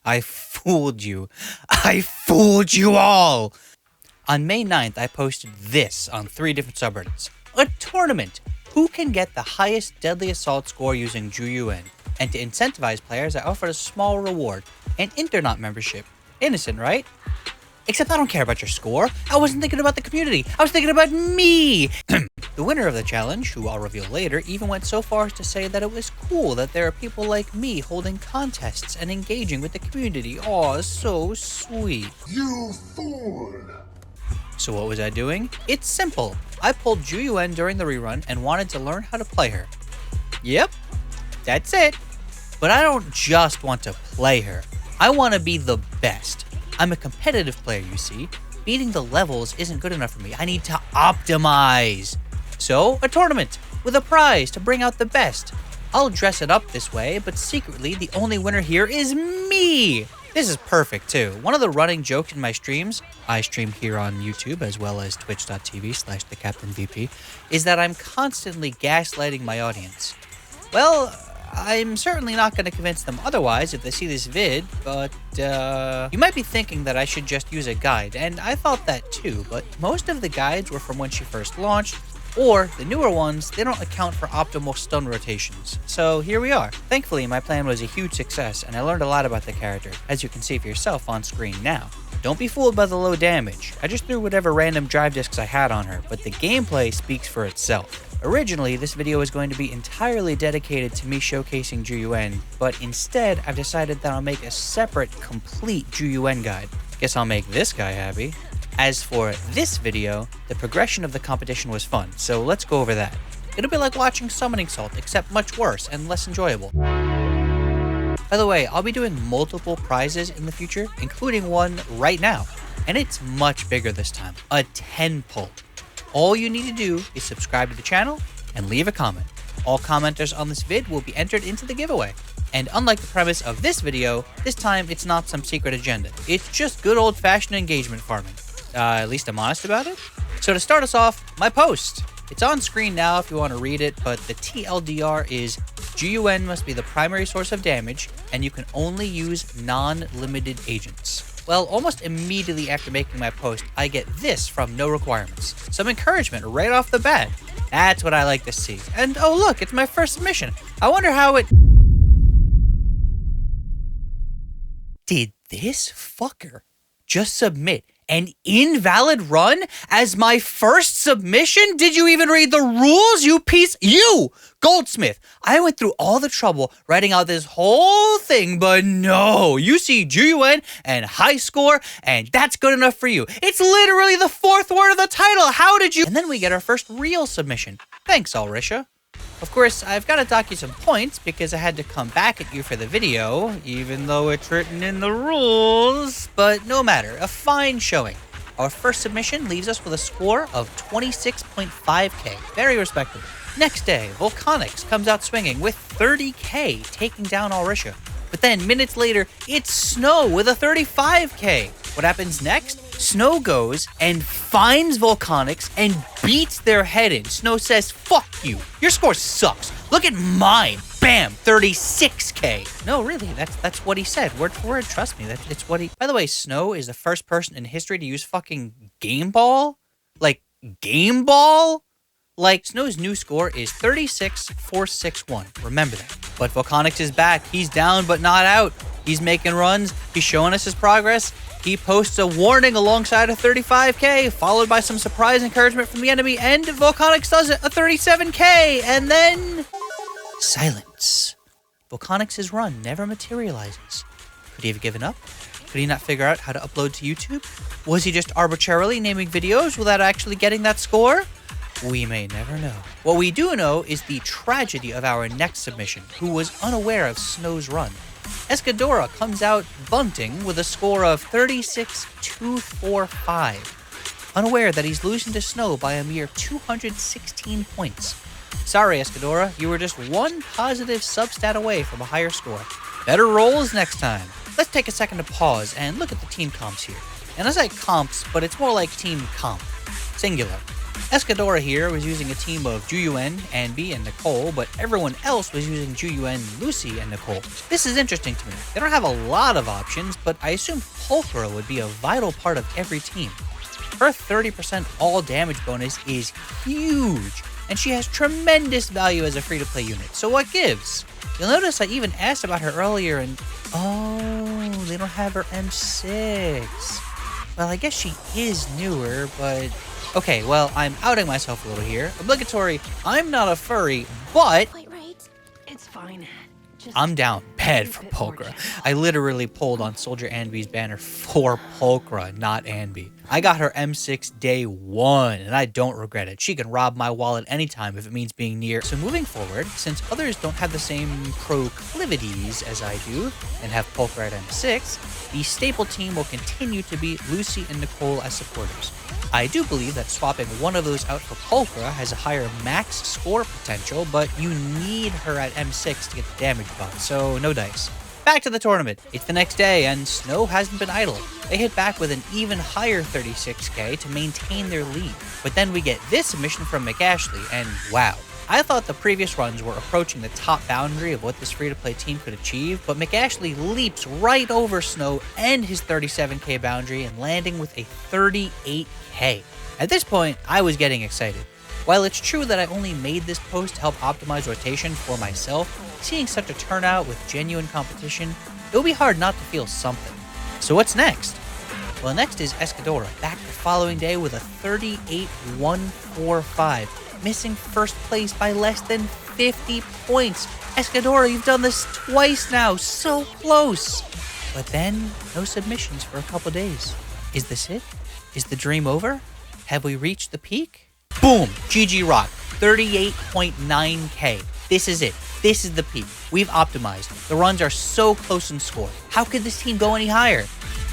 I fooled you. I fooled you all! On May 9th, I posted this on 3 different subreddits. A tournament! Who can get the highest deadly assault score using Zhu Yuan? And to incentivize players, I offered a small reward, an Internaut membership. Innocent, right? Except I don't care about your score. I wasn't thinking about the community. I was thinking about me! The winner of the challenge, who I'll reveal later, even went so far as to say that it was cool that there are people like me holding contests and engaging with the community. Aw, so sweet. You fool! So what was I doing? It's simple. I pulled Zhu Yuan during the rerun and wanted to learn how to play her. Yep, that's it. But I don't just want to play her. I want to be the best. I'm a competitive player, you see. Beating the levels isn't good enough for me. I need to optimize. So, a tournament with a prize to bring out the best. I'll dress it up this way, but secretly the only winner here is me. This is perfect too. One of the running jokes in my streams, I stream here on YouTube as well as twitch.tv/thecaptainvp, is that I'm constantly gaslighting my audience. Well, I'm certainly not going to convince them otherwise if they see this vid, but you might be thinking that I should just use a guide, and I thought that too, but most of the guides were from when she first launched, or the newer ones, they don't account for optimal stun rotations. So here we are. Thankfully, my plan was a huge success, and I learned a lot about the character, as you can see for yourself on screen now. Don't be fooled by the low damage. I just threw whatever random drive discs I had on her, but the gameplay speaks for itself. Originally, this video was going to be entirely dedicated to me showcasing Zhu Yuan, but instead, I've decided that I'll make a separate, complete Zhu Yuan guide. Guess I'll make this guy happy. As for this video, the progression of the competition was fun, so let's go over that. It'll be like watching Summoning Salt, except much worse and less enjoyable. By the way, I'll be doing multiple prizes in the future, including one right now, and it's much bigger this time, a 10 pull. All you need to do is subscribe to the channel and leave a comment. All commenters on this vid will be entered into the giveaway. And unlike the premise of this video, this time it's not some secret agenda. It's just good old-fashioned engagement farming. At least I'm honest about it. So to start us off, my post. It's on screen now if you want to read it, but the TLDR is Zhu Yuan must be the primary source of damage, and you can only use non-limited agents. Well, almost immediately after making my post, I get this from No Requirements. Some encouragement right off the bat. That's what I like to see. And oh look, it's my first submission. I wonder how it... Did this fucker just submit an invalid run as my first submission? Did you even read the rules, you piece? You, Goldsmith. I went through all the trouble writing out this whole thing, but no. You see Zhu Yuan and high score, and that's good enough for you. It's literally the 4th word of the title. How did you? And then we get our first real submission. Thanks, Alrisha. Of course, I've got to dock you some points because I had to come back at you for the video, even though it's written in the rules. But no matter, a fine showing. Our first submission leaves us with a score of 26.5k. Very respectable. Next day, Volcanics comes out swinging with 30k, taking down Alrisha. But then, minutes later, it's Snow with a 35k. What happens next? Snow goes and finds Volcanics and beats their head in. Snow says, fuck you. Your score sucks. Look at mine. Bam, 36k. No, really, that's what he said. Word for word, trust me. It's what he... By the way, Snow is the first person in history to use fucking Game Ball? Like, Game Ball? Like, Snow's new score is 36,461. Remember that. But Volcanics is back. He's down but not out. He's making runs. He's showing us his progress. He posts a warning alongside a 35k, followed by some surprise encouragement from the enemy, and Volcanics does it, a 37k, and then... silence. Volcanics' run never materializes. Could he have given up? Could he not figure out how to upload to YouTube? Was he just arbitrarily naming videos without actually getting that score? We may never know. What we do know is the tragedy of our next submission, who was unaware of Snow's run. Escadora comes out bunting with a score of 36,245, unaware that he's losing to Snow by a mere 216 points. Sorry, Escadora, you were just one positive substat away from a higher score. Better rolls next time. Let's take a second to pause and look at the team comps here. And I say comps, but it's more like team comp. Singular. Escadora here was using a team of Zhu Yuan, Anby, and Nicole, but everyone else was using Zhu Yuan, Lucy, and Nicole. This is interesting to me. They don't have a lot of options, but I assume Pulchra would be a vital part of every team. Her 30% all damage bonus is huge, and she has tremendous value as a free-to-play unit, so what gives? You'll notice I even asked about her earlier and oh, they don't have her M6. Well, I guess she is newer, but okay, well, I'm outing myself a little here. Obligatory, I'm not a furry, but Quite right. It's fine. Just I'm down bad for Pulchra. I literally pulled on Soldier Anby's banner for Pulchra, not Anby. I got her M6 day one, and I don't regret it. She can rob my wallet anytime if it means being near. So moving forward, since others don't have the same proclivities as I do, and have Pulchra at M6, the staple team will continue to be Lucy and Nicole as supporters. I do believe that swapping one of those out for Pulchra has a higher max score potential, but you need her at M6 to get the damage buff, so no dice. Back to the tournament. It's the next day, and Snow hasn't been idle. They hit back with an even higher 36k to maintain their lead. But then we get this submission from Mcashleigh, and wow. I thought the previous runs were approaching the top boundary of what this free-to-play team could achieve, but Mcashleigh leaps right over Snow and his 37k boundary and landing with a 38k. At this point, I was getting excited. While it's true that I only made this post to help optimize rotation for myself, seeing such a turnout with genuine competition, it will be hard not to feel something. So what's next? Well, next is Escadora, back the following day with a 38-145, missing first place by less than 50 points. Escadora, you've done this twice now, so close! But then, no submissions for a couple days. Is this it? Is the dream over? Have we reached the peak? Boom! GG Rock, 38.9k. This is it. This is the peak. We've optimized. The runs are so close in score. How could this team go any higher?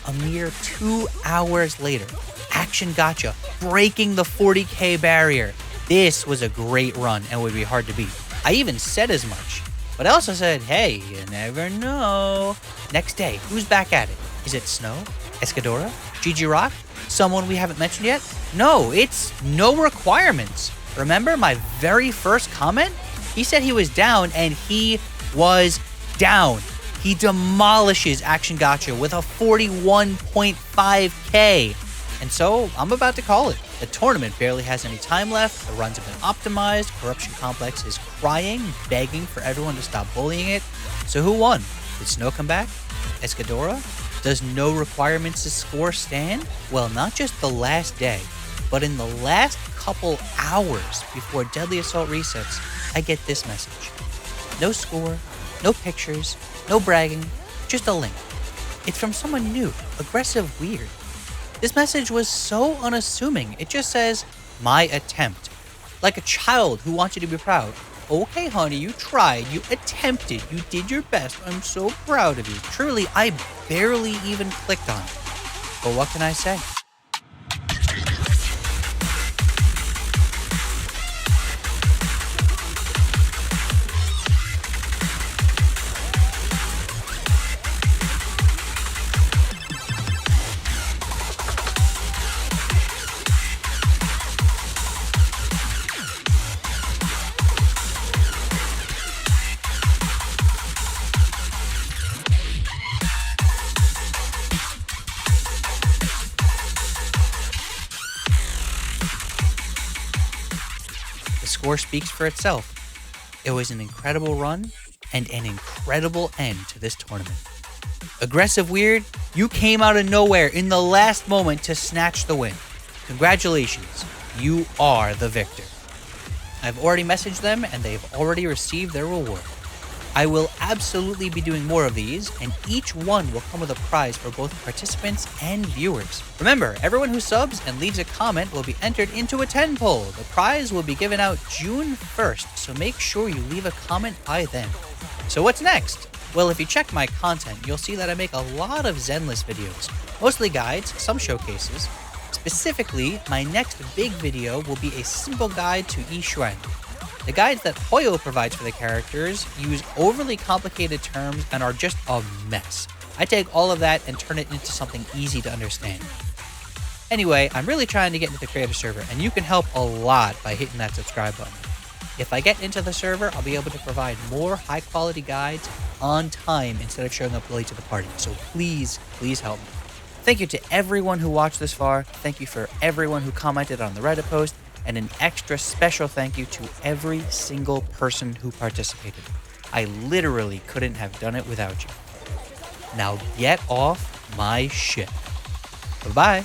A mere 2 hours later, Action Gotcha, breaking the 40k barrier. This was a great run and would be hard to beat. I even said as much. But I also said, hey, you never know. Next day, who's back at it? Is it Snow? Escadora? GG Rock? Someone we haven't mentioned yet? No, it's no requirements. Remember my very first comment? He said he was down, and he was down. He demolishes Action Gotcha with a 41.5k. And so, I'm about to call it. The tournament barely has any time left, the runs have been optimized, Corruption Complex is crying, begging for everyone to stop bullying it. So who won? Did Snow come back? Escadora? Does no requirements to score stand? Well, not just the last day, but in the last couple hours before Deadly Assault resets, I get this message. No score, no pictures, no bragging, just a link. It's from someone new, aggressive weird. This message was so unassuming, it just says, my attempt. Like a child who wants you to be proud. Okay, honey, you tried, you attempted, you did your best, I'm so proud of you. Truly, I barely even clicked on it. But what can I say? The score speaks for itself. It was an incredible run and an incredible end to this tournament. Aggressive Weird, you came out of nowhere in the last moment to snatch the win. Congratulations, you are the victor. I've already messaged them and they've already received their reward. I will absolutely be doing more of these, and each one will come with a prize for both participants and viewers. Remember, everyone who subs and leaves a comment will be entered into a 10 poll. The prize will be given out June 1st, so make sure you leave a comment by then. So what's next? Well, if you check my content, you'll see that I make a lot of Zenless videos, mostly guides, some showcases. Specifically, my next big video will be a simple guide to Yi Xuan. The guides that Hoyo provides for the characters use overly complicated terms and are just a mess. I take all of that and turn it into something easy to understand. Anyway, I'm really trying to get into the creator server, and you can help a lot by hitting that subscribe button. If I get into the server, I'll be able to provide more high-quality guides on time instead of showing up late to the party. So please, please help me. Thank you to everyone who watched this far. Thank you for everyone who commented on the Reddit post. And an extra special thank you to every single person who participated. I literally couldn't have done it without you. Now get off my shit. Bye-bye.